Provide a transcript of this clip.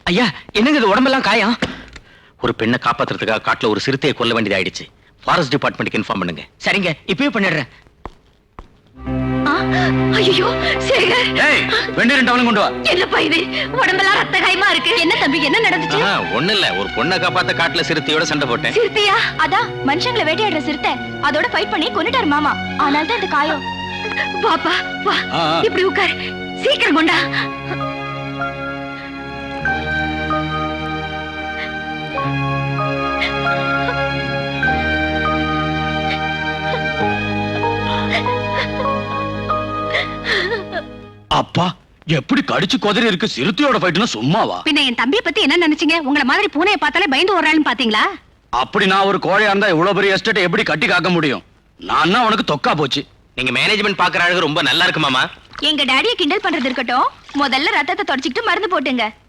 ஐயா என்னங்க இது உடம்பெல்லாம் காயம்? ஒரு பெண்ணை காப்பாத்துறதுக்காக காட்டுல ஒரு சிறுத்தையை கொல்ல வேண்டியது ஆயிடுச்சு. ஃபாரஸ்ட் டிபார்ட்மெண்ட்டுக்கு இன்ஃபார்ம் பண்ணுங்க. சரிங்க, இப்பவே பண்ணிடுறேன். ஐயோ சேகர், ஏய் வெந்நீர் டவுன் கொண்டு வா. என்னப்பா இது? உடம்பெல்லாம் ரத்த காயமா இருக்கு. என்ன தம்பி, என்ன நடந்துச்சு? ஒண்ணு இல்ல, ஒரு பொண்ணை காப்பாத்த காட்டுல சிறுத்தையோட சண்டை போட்டேன். சிறுத்தையா? அதான் மனுஷங்களை வேட்டையாடுற சிறுத்தை. அதோட ஃபைட் பண்ணி கொன்னுட்டாரு மாமா. ஆனால தான் இந்த காயம். பாப்பா வா, இப்படி உட்கார். சீக்கிரம் கொண்டா. அப்பா எப்படி கடிச்சு கொதறி இருக்கு. சிறுத்தையோட ஃபைட்னா சும்மாவா? பின்ன என் தம்பியை பத்தி என்ன நினைச்சீங்க? உங்கள மாதிரி பூனையை பார்த்தாலே பயந்து ஓடுறான்னு பாத்தீங்களா? அப்படி நான் ஒரு கோழையா இருந்தா இவ்வளவு பெரிய எஸ்டேட் எப்படி கட்டி காக்க முடியும்? நான் தான் உனக்கு தொக்கா போச்சு. நீங்க மேனேஜ்மெண்ட் பாக்குற அழகு ரொம்ப நல்லா இருக்கு மாமா. எங்க டாடியை கிண்டல் பண்றது இருக்கட்டும், முதல்ல ரத்தத்தை தொடச்சிக்கிட்டு மருந்து போட்டுங்க.